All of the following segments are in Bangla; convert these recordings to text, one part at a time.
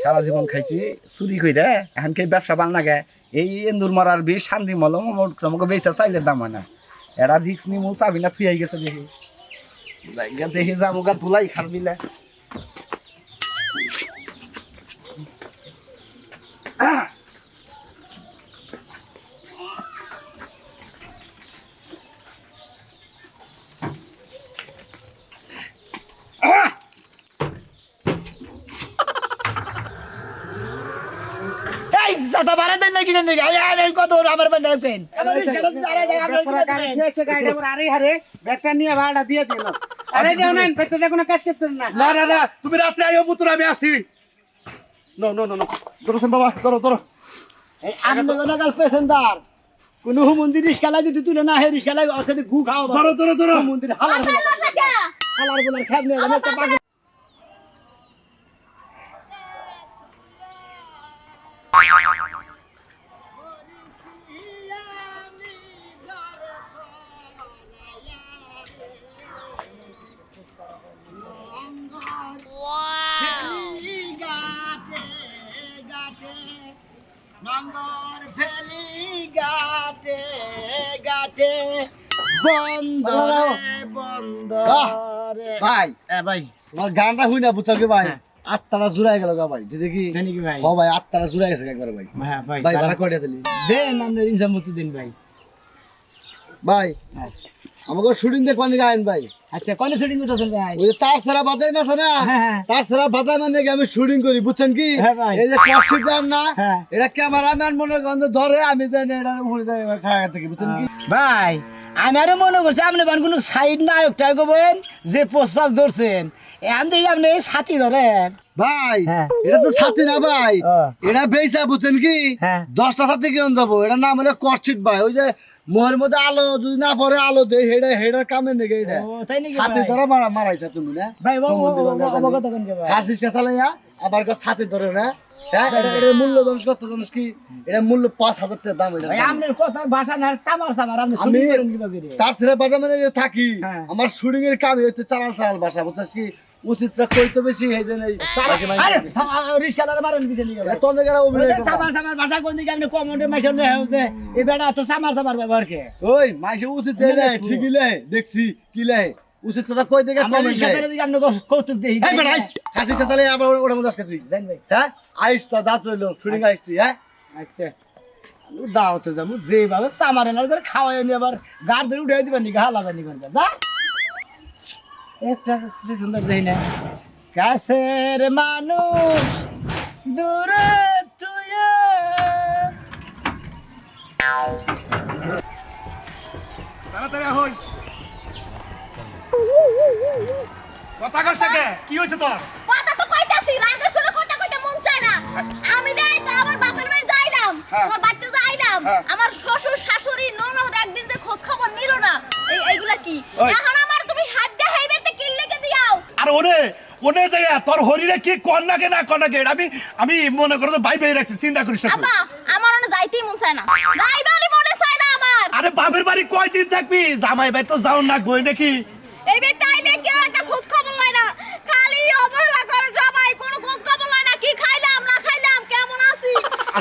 সারা জীবন খাইছি চুরি কইরা এখন কি ব্যবসা বাল নাগে এই এন্দুর মারার বেশ শান্তি মলম আমাকে বেচা চাইলের দাম হয় না এরা রিক্স নিমু চাবি না থুই গেছে দেখি দেখি যামুগা তুলাই খারবিলে দাদা বাড়া দেন নাকি জানি আরে কত আমার বান্দা পেন আরে আরে ব্যাগটা নিয়ে ভাড়াটা দিয়ে দিল আরে যাও না পেতে কোনো কাজ কাজ করেন না না না না তুমি রাত্রে আইও পুত্র আমি আসি নো নো নো নো ধরো বাবা ধরো ধরো আমি তো নাগাল পেছেনদার কোন মন্দির রিস্কালা যদি তুলে না হে রিস্কালা ওর সাথে গু খাওয়া ধরো ধরো ধরো মন্দির হালার বলার খেপ নেই আমি একটা পাগল নঙ্গর ফেলি গাটে গাটে বন্ধ বন্ধ ভাই ভাই তোমার গানটা হই না বুঝছো কি ভাই আত্মাটা জুড়াই গেল গা ভাই দেখি জানি কি ভাই ও ভাই আত্মাটা জুড়াই গেছে একবার ভাই হ্যাঁ ভাই ভাই ভাড়া কয়টা দিলি দেন আপনার ইনসামতি দিন ভাই ভাই আমাকে শুটিং দেখবানি গায়েন ভাই আচ্ছা কোন শুটিং করতেছেন ভাই ওই যে তার সারা বাদাই মাছ না হ্যাঁ। তার সারা বাদাই মানে আমি শুটিং করি বুঝছেন কি হ্যাঁ ভাই। এই যে ক্লাসিটার না হ্যাঁ। এটা ক্যামেরাম্যান মনে গন্ধ ধরে আমি দেন এটা উপরে দেয় খাওয়া থেকে বুঝছেন কি ভাই আমারও মনে করছে আপনি বান কোনো সাইড নায়কটা করবেন যে পোস্টার ধরছেন এখান থেকে আপনি এই ছাতি ধরেন ভাই হ্যাঁ। এটা তো ছাতি না ভাই এটা বেসা বুঝছেন কি হ্যাঁ। 10টা ছাতি কেন যাবো এটা নাম হলো কর্চিট ভাই ওই যে মোহের মধ্যে আলো যদি না পরে আলো দেয় হেডা হেডার কামের নাকি এটা ও তাই নাকি ছাতি ভাই? ধরে মারাইছা তুমি না ভাই অবগত কোন ভাই হাসিস কথা লইয়া আবার ছাতি ধরে না হ্যাঁ এটা মূল্য জানিস কত জানিস কি এটা মূল্য 5,000 টাকা দাম এটা ভাই আপনার কথার ভাষা না সামার আপনি আমি শুনি করেন কিভাবে রে? তার ছেলে বাজার মানে যে থাকি হ্যাঁ। আমার শুটিং এর কাম হইতে চালাল ভাষা বুঝছিস কি উচিতটা কইতে বেশি এই যে এই আরে রিস্কালার মারেন কিছু নিয়ে ভাই তোর জায়গায় অভিনয় করবা। সামার ভাষা কোন দিকে আপনি কমেন্টে মেশন দেয় যে এই বেটা তো সামার ব্যবহার কে ওই মাইসে উচিত দিলে ঠিকই লে দেখছি কি লে উচিত কথা কই দেখে আমার কমেন্ট রিস্কালার দিকে আপনি কৌতুক দেই এই বেটা হাসিস কথা আবার ওটা মধ্যে আজকে তুই জান ভাই হ্যাঁ আইস তো দাঁত রইলো শুটিং আইস তুই হ্যাঁ আচ্ছা দাওতে যাবো যেভাবে সামার এনার করে খাওয়াই নি আবার গাড় ধরে উঠে দিবেন নি ঘা লাগানি করবে যা একটা কি সুন্দর দেই না কাছের মানুষ দূরে তুই তাড়াতাড়ি হই কথা কস থেকে কি হইছে তোর কথা তো কইতাছি রাগের শুনে কথা কইতে মন চায় না আমি দেই তো আমার বাপের বাড়ি যাইলাম হ্যাঁ। আমার বাড়িতে যাইলাম হ্যাঁ। আমার শ্বশুর শাশুড়ি ননদ একদিন যে খোঁজ খবর নিল না এইগুলা কি ওই। এখন আমার তুমি হাত দিয়ে হাইবেতে কিল লেগে দিয়াও আর ওনে যাই তোর হরিরে কি কর নাকে না কর নাকে আমি মনে করো ভাই ভাই রাখছি চিন্তা করিস না তুই। আব্বা আমার অনে যাইতেই মন চায় না যাইবারই মনে চায় না আমার আরে বাপের বাড়ি কয়দিন থাকবি জামাই ভাই তো যাও না বই নাকি এই বে তাইলে কেউ একটা খোঁজ খবর লয় না খালি অবহেলা করে সবাই কোনো খোঁজ খবর লয় না কি খাইলাম না খাইলাম কেমন আছি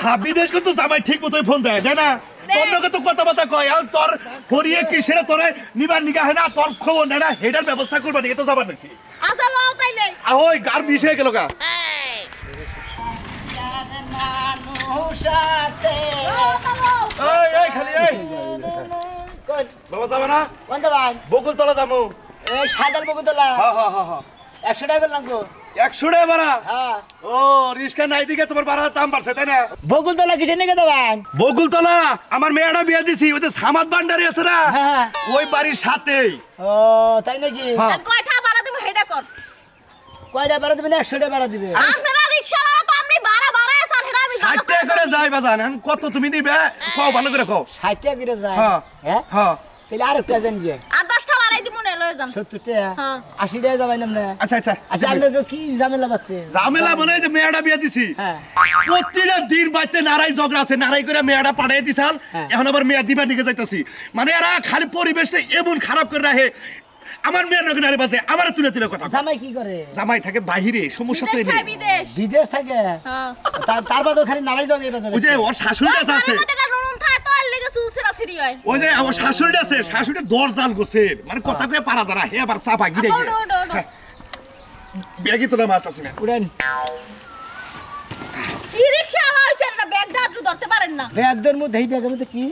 হ্যাঁ বিদেশ কিন্তু জামাই ঠিক মতোই ফোন দেয় তাই না তোর লোকে তো কথাবার্তা কয় আর তোর হরিয়ে কি সেটা তোরে নিবার নিগা হয় না তোর খবর নেয় না হেডার ব্যবস্থা করবা নাকি তো যাবার নাকি আচ্ছা লও তাইলে ওই গার বিষ হয়ে গেল গা মানুষ আছে এই খালি এই কোন বাবা যাবে না কোন ভাই বকুল তলা যাবো এই সাদাল বগুতলা হ্যাঁ হ্যাঁ হ্যাঁ হ্যাঁ 100 টাকা লাগবো 100 টাকা ভাড়া হ্যাঁ ও রিস্কা নাই দিকে তোমার ভাড়া দাম বাড়ছে তাই না বগুতলা কিসে নিয়ে দেবেন বকুল তলা আমার মেয়েটা বিয়ে দিছি ওই যে সামাদ ভান্ডারি আছে না হ্যাঁ ওই বাড়ির সাথেই ও তাই নাকি হ্যাঁ। আর কয়টা ভাড়া দেব হেডা কর কয়টা ভাড়া দিবেন 100 টাকা ভাড়া দিবে আপনারা রিকশাওয়ালা তো আপনি ভাড়া স্যার হেডা আমি 60 টাকা করে যাই বাজান এখন কত তুমি নিবে কও ভালো করে কও 60 টাকা করে যায় হ্যাঁ হ্যাঁ হ্যাঁ তাহলে আর একটা দেন দিয়ে আর 10টা ভাড়াই দিব না লয়ে যান 70 টাকা হ্যাঁ। 80 টাকা যাবেন না আচ্ছা আচ্ছা আচ্ছা আপনার কি ঝামেলা বাচ্ছে ঝামেলা মনে হয় যে মেয়েটা বিয়ে দিছি হ্যাঁ প্রতিটা দিন বাইতে নারাই ঝগড়া আছে নারাই করে মেয়েটা পাঠাই দিছাল হ্যাঁ। এখন আবার মেয়ে দিবা নিকে যাইতাছি মানে এরা খালি পরিবেশে এমন খারাপ করে রাখে আমার মেয়ে নগে নারে বাজে আমার তুলে তুলে কথা কয়। জামাই কি করে জামাই থাকে বাহিরে সমস্যা তো বিদেশ নেই খায় বিদেশ বিদেশ থাকে হ্যাঁ তার বাদে খালি নাড়াই যাওয়া এই বাজারে ওই যে ওর শাশুড়ি আছে এটা নুন থাকে তো আর লেগে সুসরা সিরি হয় ওই যে আমার শাশুড়ি আছে শাশুড়ি দরজাল গোছের মানে কথা কয়ে পারা দাঁড়া হে আবার চাপা গিরে ওড ওড ওড ব্যাগই তো না মারতাছি না উড়েন ই রিকশা হইছে না ব্যাগ দাঁড়ু ধরতে পারেন না ব্যাগদের মধ্যে এই ব্যাগের মধ্যে কি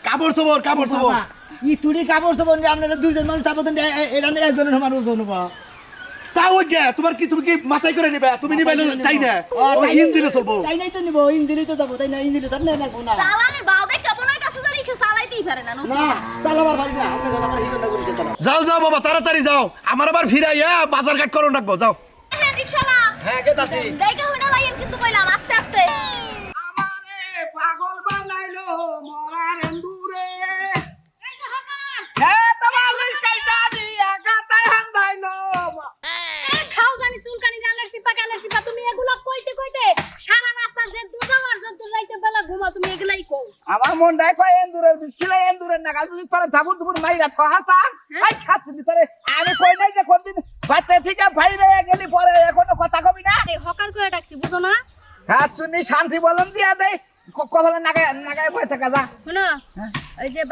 কাপড় চোপড় বাবা, ই তুড়ি কাপড় তো বন্ধু আপনারা দুইজন মানুষ তারপর এটা নিয়ে একজনের সমান ওজন হবো তাও গে তোমার কি তুমি কি মাথায় করে নিবে তুমি নিবাইলে তাই না ও ইঞ্জিনে চলবো তাই নাই তো নিব ইঞ্জিনই তো যাবো তাই না ইঞ্জিনে তো না লাগবো না চালানের বাল দেখ কেমন হইতাছে যে রিকশা চালাইতেই পারে না না চালাবার পারি না আপনার কথা আমার হিরো না করে চালাও যাও যাও বাবা তাড়াতাড়ি যাও আমার আবার ফিরাইয়া বাজার ঘাট করো রাখবো যাও হ্যাঁ রিকশালা হ্যাঁ গেতাছি দেখে হইনা লাইন কিন্তু কইলাম আস্তে আস্তে আমারে পাগল বানাইলো মরার এন্দুরে এই যে হকার হ্যাঁ তোমার লিস্টাইটা দিয়া গাতায় হান্দাইলো খাও জানি চুলকানি রানের সিপা তুমি এগুলা কইতে কইতে সারা রাস্তা যে দুজাবার যত রাইতে বেলা ঘুমা তুমি এগুলাই কও আমার মন ডাই কয় এন্দুরের বিস্কিলা এন্দুরের নাগাল যদি তোরে ধাবুর দুপুর মাইরা ছহাতাম আই খাচ্ছি তোরে আমি কই নাই যে কোনদিন বাচ্চা থেকে বাইরে গেলি পরে এখনো কথা কবি না এই হকার কইয়া ডাকছি বুঝো না খাচ্ছুনি শান্তি বলন দিয়া দেই কবলে নাগায় নাগায় বই থাকা যা শুনো ওই যে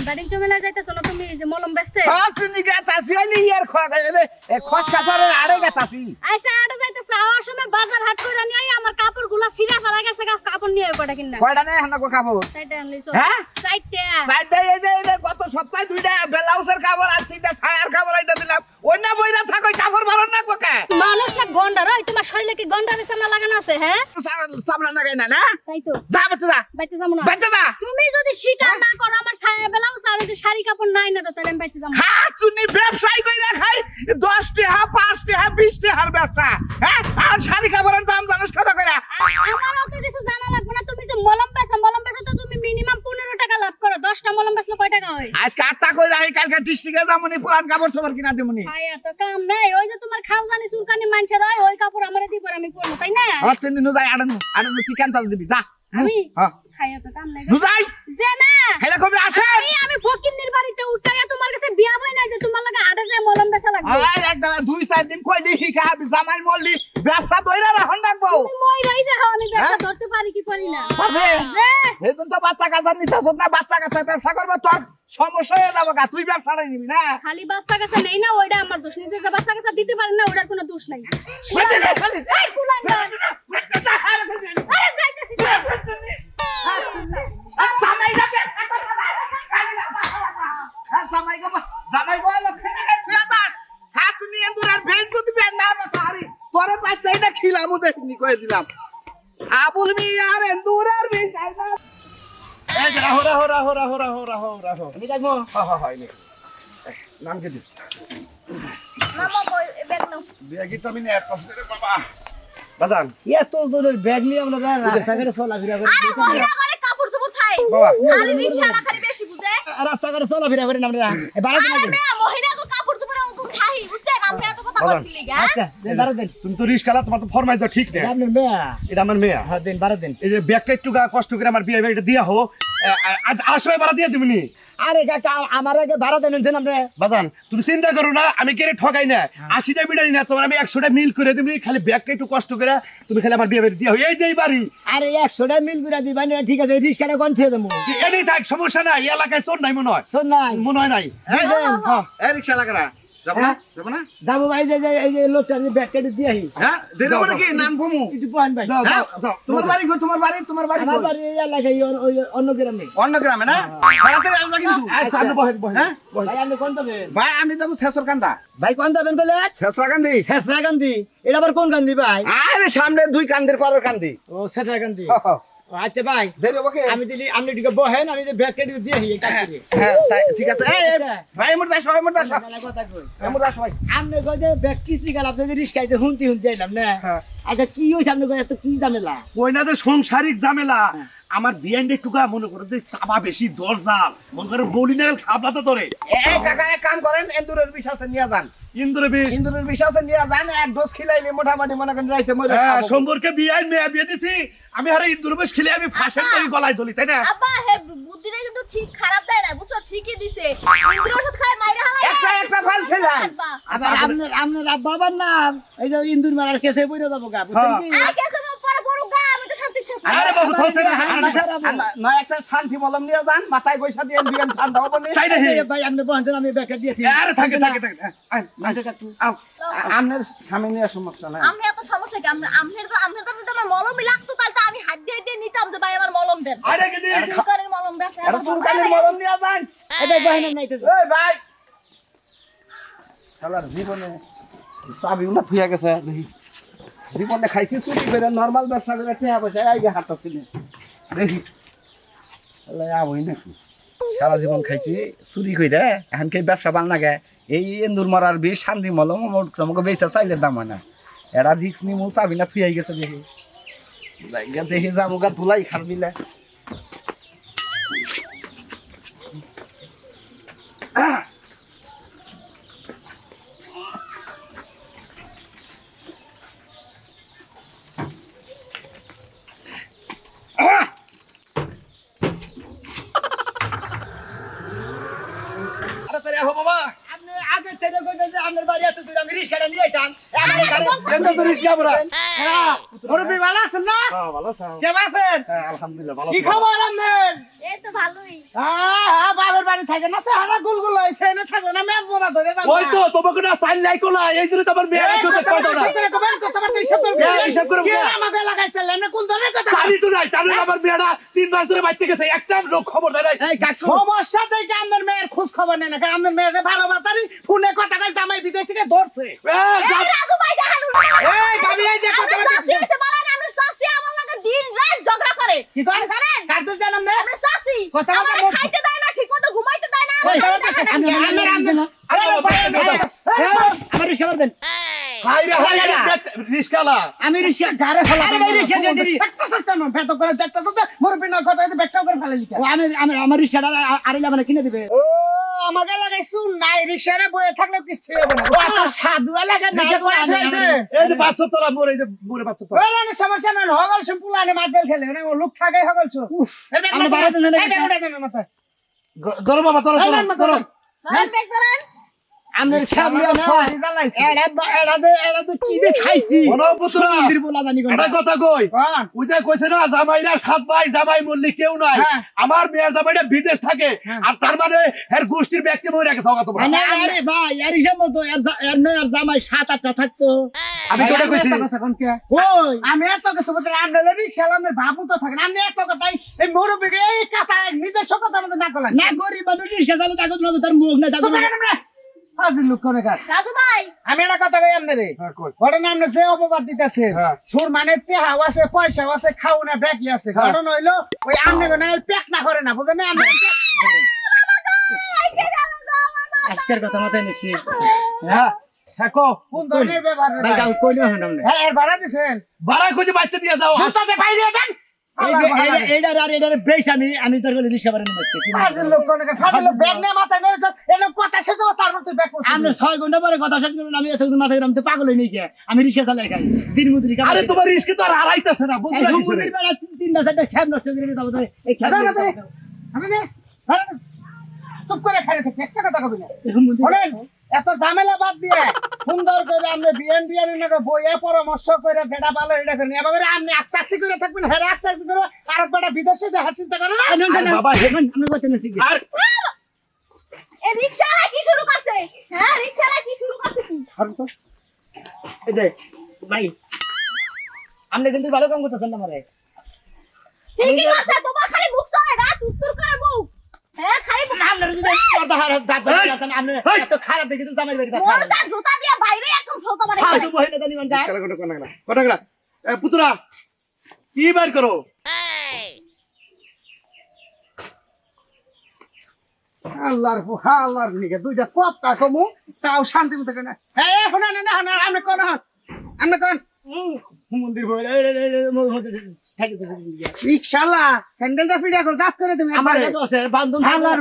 বাণিজ্য মেলায় যাইতেছো না তুমি এই যে মলম বেচতে খাচ্ছুনি গাতাছি হইলি ইয়ার খসকাছারের আড়ে গাতাছি আইসা আড়ে যাইতেছে আওয়ার সময় বাজার হাট করে নিয়ে আমার কাপড়গুলো ছিঁড়া ফেলা গেছে কাপড় নিয়ে কয়টা কিনা কয়টা নেই হানা খাবো চাইটা আনলি হ্যাঁ? চাইটা সাইডে এই যে গত সপ্তাহে দুইটা ব্লাউজের কাপড় আর তিনটা ছায়ার কাপড় আইটা দিলাম অন্য বইরা থাকো কাপড় বারণ না কোকা মানুষ না গন্ডা রয় তোমার শরীরে কি গন্ডা বেসামা লাগানো আছে হ্যাঁ সামলা নাগাই না না তাইছো যা বেতে যা বাইতে যাবো না বেতে যা তুমি যদি স্বীকার না করো আমার ছায়া ব্লাউজ আর এই যে শাড়ি কাপড় নাই না তো তাহলে আমি বাইতে যাবো না। খাচ্ছুনি ব্যবসায়ী কইরা খাই 10 টাকা 5 টাকা 20 টাকার ব্যবসা হ্যাঁ আর শাড়ি কাপড়ের দাম জানিস কত করে আমার অত কিছু জানা লাগবে না তুমি যে মলম বেচো তো তুমি মিনিমাম 15 টাকা লাভ করো 10টা মলম বেচলে কয় টাকা হয় আজকে 8টা কইরা এই কালকে ডিস্ট্রিক্টে যামুনি পুরান কাপড় সবার কিনা দেমুনি ভাই এত কাম নাই ওই যে তোমার খাও জানি চুলকানি মানছে রয় ওই কাপড় আমারে দিব আমি পরবো তাই না আচ্ছা নিনু যাই আড়ানো কি কান্তাস দিবি যা আমি হ্যাঁ খাই এত কাম নাই নু যাই যে না হেলা কবি আসেন আমি ফকিন্নির বাড়িতে উঠাইয়া তোমার কাছে বিয়া হয় নাই যে তোমার লাগা আড়ে যায় মলম বেচা লাগবে আয় একদম 2-4 দিন কইলি হিকা জামাই মল্লি ব্যবসা দইরা রাখন রাখবো তুমি মই রই দেখো আমি ব্যবসা ধরতে পারি কি পারি না পারবে যে এখন তো বাচ্চা কাচ্চা নিতেছ না বাচ্চা কাচ্চা ব্যবসা করবো তোর সমস্যা হয়ে যাবো গা তুই ব্যবসাটা নিবি না খালি বাচ্চা কাছে নেই না ওইটা আমার দোষ নিজে যে বাচ্চা কাছে দিতে পারেন না ওটার কোনো দোষ নাই এই কুলাঙ্গার। আরে যাইতেছি তো। জামাই বলো হাত নিয়ে দূরের ভেজ যদি বের না তারি তোরে পাইতেই না খিলামু দেখিনি কয়ে দিলাম আবুল মিয়ার এন্দুরের ভেজ এই যে রাহো রাহো রাহো রাহো রাহো রাহো রাহো আমি দেখবো হয় নে নাম কি দি মামা কই ব্যাগ নাও বিয়াগি তো আমি নেট পাস রে বাবা বাজান এত দূরের ব্যাগ নিয়ে আমরা রাস্তাঘাটে চলাফেরা করি আরে মহিলা ঘরে কাপড় চোপড় থাই বাবা। খালি রিকশালা খালি বেশি বুঝে রাস্তাঘাটে চলাফেরা করি না আমরা বাড়াতে আরে না মেয়ে মহিলা তো কাপড় চোপড় উতুন থাই বুঝছেন আমরা এত কথা বাবা। বলতে লাগা আচ্ছা দেন বারো দিন তুমি তো রিস্কালা তোমার তো ফরমাইজ ঠিক না আপনার মেয়া এটা আমার মেয়া হ্যাঁ দিন বারো দিন এই যে ব্যাগটা একটু কষ্ট করে আমার বিয়ে এটা দিয়া হো আজ আসবে বাড়া দিয়ে দিবনি আরে কাকা আমার আগে ভাড়া দেন আপনি বাজান তুমি চিন্তা করো না আমি কেড়ে ঠকাই না 80টা বিড়াই না তোমার আমি 100টা মিল করে দিবনি খালি ব্যাগটা একটু কষ্ট করে তুমি খালি আমার বিয়ে দিয়া হো এই যে এই বাড়ি আরে 100টা মিল করে দিবা না ঠিক আছে রিস্কাটা কোন ছেড়ে দেবো এনে থাক সমস্যা নাই এই এলাকায় চোর নাই মনে হয় শোন নাই মনে হয় নাই এই রিক্সা লাগারা যাবো না যাবো না যাবো ভাই যে এই যে লোকটা আমি ব্যাগ কেটে দিয়ে আহি হ্যাঁ দিলে যাও, মানে কি যাও। নাম ঘুমু একটু পোহান ভাই যাও হ্যাঁ? যাও যাও তোমার বাড়ি কই তোমার বাড়ি আমার কই? বাড়ি এই এলাকায় ওই অন্য গ্রামে অন্য গ্রামে না তাড়াতাড়ি আসবা কিন্তু আচ্ছা আপনি বহেন বহেন হ্যাঁ? ভাই আপনি কোন যাবেন ভাই আমি যাবো শেষর কান্দা ভাই কোন যাবেন বলে শেষরা কান্দি শেষরা কান্দি এটা আবার কোন কান্দি ভাই আরে সামনে দুই কান্দের পরের কান্দি ও শেষরা কান্দি হ, হ। ও, আচ্ছা ভাই দেরি হবে কি? আমি দিলি আপনি ঠিক বহেন আমি যে ব্যাগ কেটে দিয়ে আহি এটা করে হ্যাঁ ঠিক আছে এই, এই, আচ্ছা। ভাই এমন দাস এমন দাস কথা কই এমন দাস ভাই আপনি কই যে ব্যাগ কিস্তি গেল আপনি যে রিস্কাইতে হুনতি আইলাম না হ্যাঁ। আচ্ছা কি হইছে আপনি কই এত কি ঝামেলা ওই না যে সংসারিক ঝামেলা আমার বিয়ান্ডে টুকা মনে করো যে চাবা বেশি দরজাল মনে করো বলি না খাবলা তো তোরে এই কাকা এক কাম করেন এন্দুরের বিশ্বাসে নিয়ে যান ইন্দুরে বিষ ইন্দুরের বিষ আছে নিয়ে যান, এক ডোজ খিলাইলে মোটামুটি মনে করেন রাইতে মরে হ্যাঁ, খাবো। শম্ভুরকে মেয়ে বিয়ে দিছি আমি হারে ইন্দুর বিষ খেলে আমি ফাঁসের তরি গলায় ধরি তাই না আব্বা হে বুদ্ধিটা কিন্তু ঠিক খারাপ দেয় না বুঝছো ঠিকই দিছে ইন্দ্র ওষুধ খায় মাইরা হালাই একটা ফল খেলাম। আব্বা আবার আপনার বাবার নাম এই যে ইন্দুর মারার কেসে পড়ে যাবো গা বুঝছেন কি আই গেছে পরে বড় গা আমি তো শান্তি থাকবো আরে বাবু থামছে না নয় একটা শান্তি মলম নিয়ে যান, মাথায় বৈশা দিয়ে দিবেন, ঠান্ডা হবে না। চাই না হে ভাই আপনি বলছেন আমি ব্যাখ্যা দিয়েছি আরে থাকে আও আপনার স্বামী নিয়ে সমস্যা নাই। আমি এত সমস্যা কি আমনের তো যদি আমার মলমই লাগতো তাহলে তো আমি হাত দিয়ে নিতাম যে ভাই আমার মলম দেন আরে কি দি চুলকানির মলম বেছে এটা চুলকানির মলম নিয়ে যান। এই বহিনা নাইতেছে ওই ভাই শালার জীবনে চাবিও না থুইয়া গেছে দেখি। জীবনে খাইছি চুরি করে নরমাল ব্যবসা করে টেয়া পয়সা আগে হাঁটতেছিল দেখি আবই নাকি সারা জীবন খাইছি চুরি কইরা এখন কি ব্যবসা ভাল লাগে। এই এন্দুর মারার বিষ শান্তি মলম আমাকে বেচা চাইলের দাম হয় না। এরা রিক্স নিমু চাবি না থুইয়াই গেছে দেখি। দেখি যামুগা তুলাই খার দিলে আরে তারে হো বাবা আপনি আগে থেকে কইতেন যে আপনার বাড়ি এত দূর আমি রিকশাটা নিয়ে আইতাম আমার এখানে এন্দুর তো রিক্স যাবো না। মুরব্বি ভালো আছেন না হ্যাঁ ভালো আছো? কেমন আছেন হ্যাঁ আলহামদুলিল্লাহ ভালো কি আছি। খবর আপনার এই তো ভালোই হ্যাঁ বাবার বাড়ি থাকে না সারা গুলগুল হইছে এনে থাকে না মেজ বনা ধরে যান ওই তো তোমাকে না সাইন নাই কোলা এই জন্য তো আমার মেয়ে কেউ দেখতে পারতো না হিসাব করো কে না। আমাকে লাগাইছিলেন কোন ধরনের কথা জানি তো নাই তাহলে আমার মেয়েরা 3 মাস ধরে বাইতে গেছে একটা লোক খবর দেয় নাই সমস্যা থেকে আপনার মেয়ের খোঁজ খবর নেন না আপনার মেয়ে যে ভালো বাতারি ফোনে কথা কই জামাই বিদেশ থেকে ধরছে রাজু ভাই দেখালু এই ভাবি এই যে কথা সাসি এসে বলেন আমার সাসি আমার লাগে দিন রাত ঝগড়া করে কি করে জানেন কাটুস জানাম না আমার সাসি কথা আমার বলতে খাইতে দেয় না ঠিকমতো ঘুমাইতে দেয় না আমার রিক্সা দেন হাই রে হাই রে রিস্কালা আমি রিক্সা গারে ফেলা আরে ভাই রিক্সা দিয়ে দিই একটা সস্তা না ভেতো করে দেখতে তো মুরব্বি না কথা আছে ব্যাকটা করে ফেলে লিখা আমি আমার রিক্সাটা আরেলা মানে কিনে দিবে ও আমাকে লাগাইছু নাই রিক্সারে বয়ে থাকলে কিছু হবে না ও তো সাধু লাগা না এই যে 500 তোলা মোর এই যে মোরে 500 তোলা ওই না সমস্যা না হগল সম্পুলানে মারবেল খেলে মানে ও লোক থাকে হগল সু আমি বাড়া দেন না এই বেটা দেন মাথা ধরো বাবা ধরো ধরো ভাই পেক করেন আমনের খাবলি না এড়া তো কি যে খাইছি বলো পুত্রা মন্দির বলা জানি কোন একটা কথা কই ওই যে কইছে না জামাইরা 7 ভাই জামাই মল্লি কেউ নাই হ্যাঁ। আমার মেয়ের জামাইটা বিদেশ থাকে হ্যাঁ। আর তার মানে এর গোষ্ঠীর ব্যক্তি মরে গেছে ওগা তোমরা আরে ভাই এর হিসাব মতো এর নয় আর জামাই 7-8টা থাকতো আমি তোকে কইছি ওই আমি এত কিছু বলতে আমরা রিক্সা আমাদের বাবু তো থাকে আমি এত কথাই এই মুরব্বিকে এই কথা নিজস্ব কথা আমাদের না করলাম না গরিব মানুষ রিক্সা চালাতে তাকে তার মুখ না তাকে হাজির লোক করে কার রাজু ভাই আমি একটা কথা কই আপনারে হ্যাঁ কই ঘটনা আপনি যে অপবাদ দিতেছে হ্যাঁ। সুর মানে টেহাও আছে পয়সাও আছে খাওনা ব্যাগি আছে হ্যাঁ। ঘটনা হইলো ওই আমনে কোন প্যাক না করে না বুঝেন আমি আজকের কথা মাথায় নিছি হ্যাঁ হ্যাঁ কো কোন ধরনের ব্যবহার ভাই গাও কইলো হন আমনে হ্যাঁ এর ভাড়া দিছেন বাড়া কইছে বাইতে দিয়ে যাও জুতাতে বাইরে দেন এই যে এইডার আর এইডার বেশ আমি তোর বলে রিক্সা ভাড়া নিতে কি ফাজিল লোক কোন ফাজিল লোক ব্যাগ নিয়ে মাথায় নিয়ে যাও এলো কথা শেষ হবে তারপর তুই ব্যাগ করছিস আমরা 6 ঘন্টা পরে কথা শেষ করব আমি এতক্ষণ মাথায় রামতে পাগল হই নাই কে আমি রিক্সা চালাই খাই দিন মুদ্রি কাম আরে তোমার রিস্কে তো আর হারাইতাছে না বুঝলা এই কিছু মুদ্রি বেড়া 3-4টা খ্যাপ নষ্ট করে দাও তো এই খ্যাপ আমি নে চুপ করে খাই থাকে একটা কথা কবি না বলেন এত ঝামেলা বাদ দিয়ে সুন্দর করে আমরা বিএনপিআর এর নাকি বইয়ে পরামর্শ করে যেটা ভালো এটা করেন এবারে আপনি আকসাক্সি করে থাকবেন হ্যাঁ আকসাক্সি করে আর একটা বিদেশে যে হাসিতে করে না বাবা আপনি বলতেন ঠিক আর এই রিকশালা কি শুরু করছে হ্যাঁ রিকশালা কি শুরু করছে কি ধরুন তো এই যে ভাই আপনি কিন্তু ভালো কাম করতেছেন না মারে ঠিকই করছে তোমার খালি মুখ সয় রাত উত্তর করে মুখ হ্যাঁ খালি আপনার যদি পর্দা হারাত দাঁত বাঁধতাম আপনি এত খারাপ দেখে তো জামাই বাড়ি মোর যা জুতা দিয়া বাইরে একদম সলতা মারে ফালতু মহিলা জানি কোনটা কটাকরা পুত্রা কি বার করো আল্লাহর নিকে দুইটা কথা কমু তাও শান্তি মতো কেন হ্যাঁ শোনা না আপনি কোন আপনি কোন মন্দির বই রিক্সালা স্যান্ডেলটা ফিটা কর দাঁত করে তুমি আমার কাছে আছে বান্ধন হালার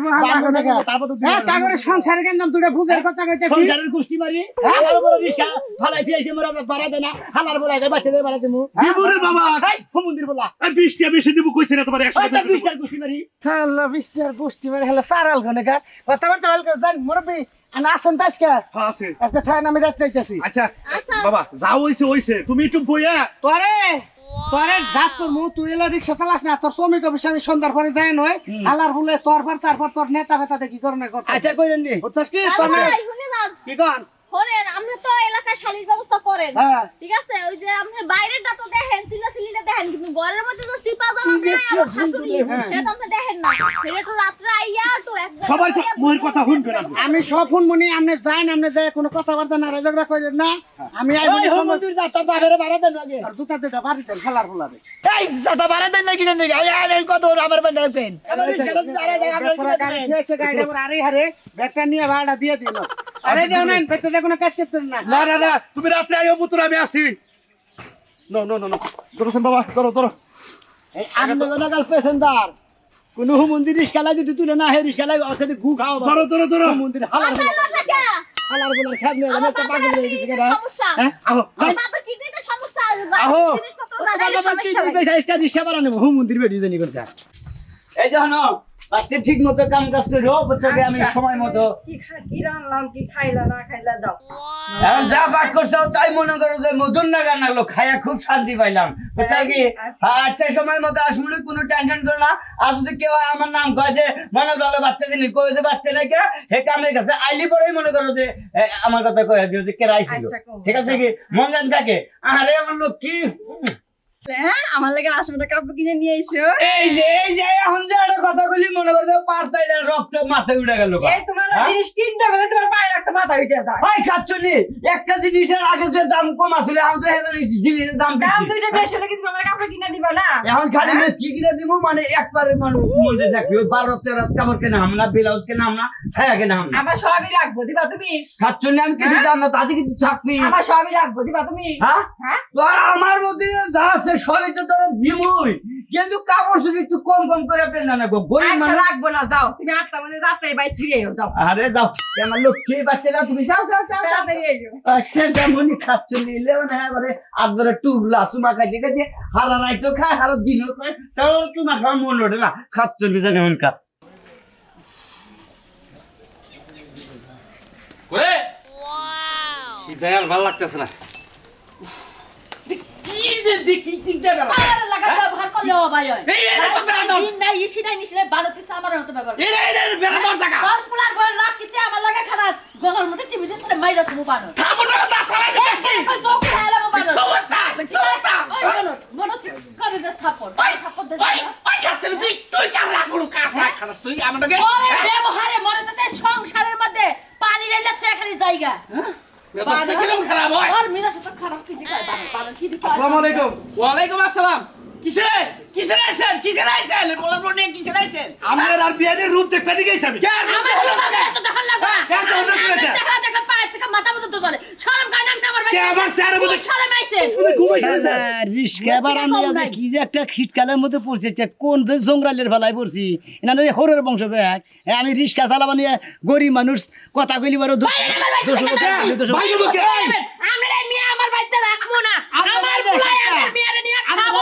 তারপর তো তারপরে সংসারের কেন্দ্র দুটো বুঝের কথা কইতেছি সংসারের গোষ্ঠী মারি হালার বড় রিস্কা ফালাইতে আইছে মোরা বাড়া দেনা হালার বড় আগে বাচ্চা দে বাড়া দিমু বিবুরে বাবা মন্দির বলা এই 20 টা বেশি দিব কইছে না তোমার 100 ওই তো 20 টার গোষ্ঠী মারি আল্লাহ বৃষ্টির পুষ্টি মানে হলো সারাল ঘনে কার কথাবার্তা ভালো করে জান মুরব্বি আনা আসেন তো আজকে আছে আজকে থাই আমি রাত চাইতেছি আচ্ছা বাবা যাও হইছে তুমি একটু বইয়া তোরে জাত তোর মুখ তুই এলো রিক্সা চালাস না তোর শ্রমিক অফিসে আমি সন্ধ্যার পরে যাই নয় হালার বলে তোর পর তারপর তোর নেতা ফেতাতে কি করনে করতে আচ্ছা কইরেন নি বুঝছস কি তোর ভাই শুনে না কি কন শোনেন আপনি তো এলাকায় শালির ব্যবস্থা করেন হ্যাঁ। ঠিক আছে ওই যে আপনি বাইরেরটা তো দেখেন সিলিটা দেখেন কিন্তু ঘরের মধ্যে তো সিপা জ্বালা কি যে যায় আমার কি শাশুড়ি হ্যাঁ। সেটা তো আপনি দেখেন না সেটা তো রাত্রে আইয়া তো একদম সবাই তো মোর কথা শুনবে না আমি সব ফোন মনি আপনি যান আপনি যাই কোনো কথাবার্তা না ঝগড়া করেন না আমি আই বলি মন্দির যা তোর বাবারে বাড়া দেন আগে আর জুতা দুটা বাড়ি দেন হালার ফুলারে এই জাতা বাড়া দেন নাকি জানি আমি কত আমার বান্দা পেন বেচারা গাড়ি ছেড়ে গাড়িটা পর আরে হারে ব্যাগটা নিয়ে ভাড়াটা দিয়ে দিন আরে দেও না পেতে কোনো কাজ কাজ করেন না না তুমি রাত্রে আইও পুত্র আমি আসি নো ধরো বাবা ধরো এই আমি লাগাল পেছেন্দার কোন মন্দির রিস্কালা যদি তুলে না হে রিস্কালা ওর সাথে গু খাওয়া ধরো মন্দির হালার আচ্ছা না টাকা হালার বলার খাব না আমার একটা পাগল হয়ে গেছে কেন সমস্যা হ্যাঁ আহো আমার বাবার কিডনিতে সমস্যা আহো জিনিসপত্র বাবা জায়গায় কি সমস্যা পয়সা এক্সট্রা রিস্কা বাড়ানো মন্দির বেটি জানি কোনটা এই যে হনো বাচ্চা ঠিক মতো কাম কাজ করো বাচ্চাকে আমি সময় মতো কি রান্নাম কি খাইলা না খাইলা দাও এখন যা পাক করছো তাই মনে করো যে মধুর না গান লাগলো খাইয়া খুব শান্তি পাইলাম বুঝছো কি আচ্ছা সময় মতো আসলে কোনো টেনশন করো না আর যদি কেউ আমার নাম কয় যে মনে ভালো বাচ্চা দিলি কই যে বাচ্চা নাই কে হে কামের কাছে আইলি পরেই মনে করো যে আমার কথা কয়ে দিও যে কেরাই ছিল আচ্ছা, কও। ঠিক আছে কি মন জান থাকে আরে আমার লোক কি হ্যাঁ আমার লাগে আসমাটা কাপড় কিনে নিয়ে এসো এই যে এখন যে একটা কথা বলি মনে করো পারতাইলে রক্ত মাথায় উঠে গেল এই তোমার হ্যাঁ? জিনিস কিনতে গেলে তোমার পায়ে রাখতে মাথা উঠে যায় ভাই খাচ্ছলি একটা জিনিসের আগে যে দাম কম আসলে এখন তো হেজার জিনিসের দাম দাম বেশি দুইটা বেশি হলে কি তোমার কাপড় কিনে দিবা না এখন খালি মেস কি কিনে দিব মানে একবারে মানুষ মনে যাক 12-13 কাপড় কেনা আমরা ব্লাউজ কেনা আমরা ছায়া কেনা আমরা আমার সবই রাখবো দিবা তুমি খাচ্ছলি আমি কিছু জান না তাতে কিছু চাকরি আমার সবই রাখবো দিবা তুমি হ্যাঁ হ্যাঁ তো আর আমার মধ্যে যা আছে সবই তো তোরা দিমই কিন্তু কাপড় চুপড় একটু কম কম করে পেন না গো গরিব আচ্ছা মানুষ রাখবো না যাও তুমি 8টা বাজে যাতে বাই ফিরে যাও আরে যাও আমার লক্ষ্মী বাচ্চারা তুমি যাও তাড়াতাড়ি এসো আচ্ছা যেমনই খাচ্ছ নিলে মানে এবারে আদরে টুবলা চুমা খাইতে খাইতে হারা রাইতো খায় হারা দিনও খায় তাও চুমা খাওয়ার মন ওঠে না খাচ্ছ নিজে এমন খা করে কি দয়াল ভালো লাগতেছে না কি যে দেখি চিন্তা করা আর লাগা ব্যবহার করলে হবে এই তো বেড়া দাও দিন নাই ইসি নাই নিছিলে ভালো কিছু আমার মতো ব্যবহার এটা বেড়া দাও টাকা তোর পোলার ঘরে রাখ কিতে আমার লাগা খারাপ গলার মধ্যে টিভিতে তোরে মাইরা তুমি বানো থামো না দা ফলা দিবে কি কই চোখ খাইলা মো বানো সমস্যা সমস্যা ওই বলো মনো করে দে সাপোর্ট সাপোর্ট দে ওই খাচ্ছ তুই কার রাগ করু কার রাগ খাস তুই আমাকে ওরে ব্যবহারে মরে তো সেই সংসারের মধ্যে পানি রেলা ছয় খালি জায়গা ব্যবস্থা কিরকম খারাপ হয় আর মিরাজ তো খারাপ কি দিখায় বানো কি দিখায় আসসালামু আলাইকুম ওয়ালাইকুম আসসালাম কিসের আইছেন বলার পর নিয়ে কিসের আইছেন আমার আর বিয়াদের রূপ দেখতে গেছি আমি কে আমার তো দেখা লাগবে না কে তো অন্য করেছে দেখা দেখা পায় থেকে মাথা মতো তো চলে শরম কার নাম আমার কে আমার স্যারের মধ্যে শরম আইছেন ঘুমাইছে রিস্কা বাড়ানো আছে কি যে একটা শীতকালের মধ্যে পড়ছে কোন জঙ্গলের বেলায় পড়ছি না হরের বংশ ব্যাগ আমি রিস্কা চালাবা নিয়ে গরিব মানুষ কথা কইলি বারো আমরা মিয়া আমার বাড়িতে রাখবো না আমার পুলাই আমার মিয়ারে নিয়ে খাবো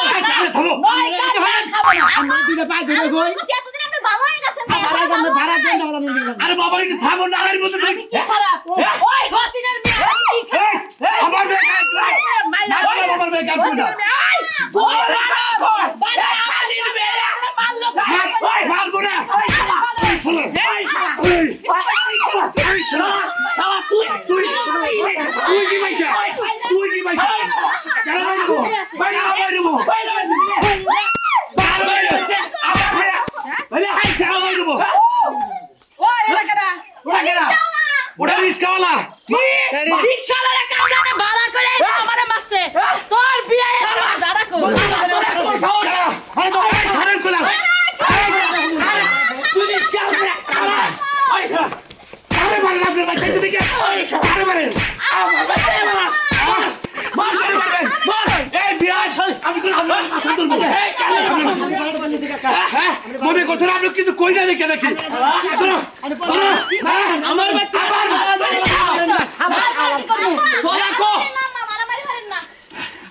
আমরা দিনে পাই ধরে গই এতদিন আপনি ভালো হয়ে গেছেন ভাড়া দেন আরে বাবা একটু থামো না আরে মধ্যে আমি কি খারাপ ওই হতিনের মিয়া আমি কি খারাপ আমার বেগ মাইলা আমার বেগ আর কোনা ওরে কাপড় শালির বেয়া মারলো মারবো না তুই কি পাইছা কেন মারবো বাইরে মারবো ও এলাকাটা ওটা রিস্কাওয়ালা রিকশাওয়ালা কামড়াতে বাধা করে আমারে মারছে তোর বিয়ে দাদা কো আরে তো ছাড়েন কোলা তুই রিস্কাল কারা আরে মার না করে বাইতে দিকে আরে মারে আমার বাচ্চা মার মার মার এই তুলবো হ্যাঁ মনে করছেন আপনি কিছু কই না দেখে নাকি ধরো, ধরো, হ্যাঁ? আমার বাচ্চা সোলা কো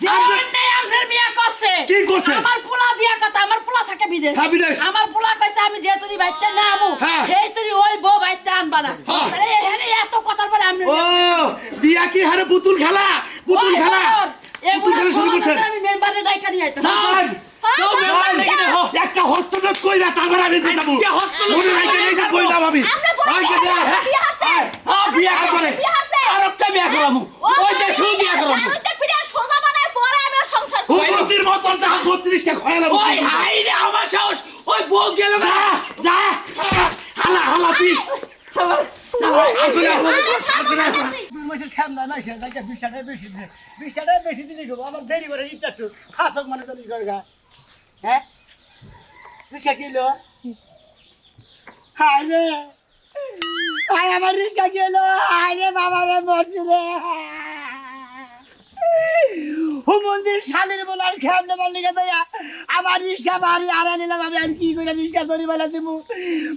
যে অন্যায় আমনের মিয়া করছে কি করছে? আমার পোলা দিয়া কথা আমার পোলা থাকে বিদেশ হ্যাঁ, বিদেশ। আমার পোলা কইছে আমি যে তুই বাইতে না আমু হ্যাঁ। সেই তুই ওই বউ বাইতে আনবা না আরে এখানে এত কথার পরে আমনে ও বিয়া কি হারে পুতুল খেলা পুতুল খেলা পুতুল খেলা শুরু করছেন আমি মেম্বারে যাইকা নিয়ে আইতাম যান, তো মেম্বার দেখি দেখো একটা হস্তক্ষেপ কইরা তারপর আমি দিয়ে যাবো আচ্ছা, হস্তক্ষেপ মনে রাখে কইরা এই যে যাবো। কইলাম আমি আইকে দে হ্যাঁ বিয়া করে বিয়া হচ্ছে। আর একটা বিয়া করামু ওই যে শুন বিয়া করামু সোজা বানায় পরে আমি সংসার করব। উপতির মত যা 32টা খয়ালাম ওই হাই রে আমার সাহস ওই বউ গেল না যা হালা হালা তুই দুই মাসের খেম না না সে যাইতে 20 টাকা বেশি দে 20 টাকা বেশি দিলি গো আমার দেরি করে ইচ্ছা তো খাসক মানে জানিস করে গা হ্যাঁ 20 কিলো হায় রে হায় আমার রিস্কা গেল হায় রে বাবা রে মরছি রে হুমন্দির শালের বলার খেম নেবার লিগে দয়া আমার রিস্কা বাড়ি আড়া নিলাম আমি আর কি করে রিস্কা ধরি বেলা দিব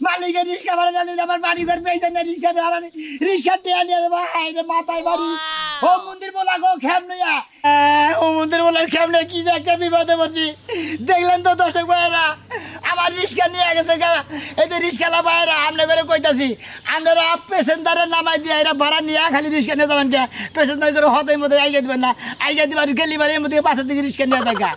মালিকের রিস্কা ভাড়া না দিলে আমার বাড়ি ঘর পেয়েছে না রিস্কা আড়া রিস্কা টেয়া নিয়ে দেবো হায় রে মাথায় বাড়ি ও মন্দির বলা গো খেম নইয়া ও মন্দির বলার খেম নেই কি যে একটা বিপদে পড়ছি দেখলেন তো দর্শক ভাইয়েরা আমার রিস্কা নিয়ে গেছে গা এই যে রিস্কালা ভাইয়েরা আমলে করে কইতাছি আপনারা প্যাসেঞ্জারের নামাই দিয়ে এরা ভাড়া নিয়ে খালি রিস্কা নিয়ে যাবেন কে প্যাসেঞ্জার করে হতের মধ্যে আইগা দিবেন না আইগা দিবার গেলি বাড়ির মধ্যে পাশের দিকে রিস্কা নিয়ে দেখা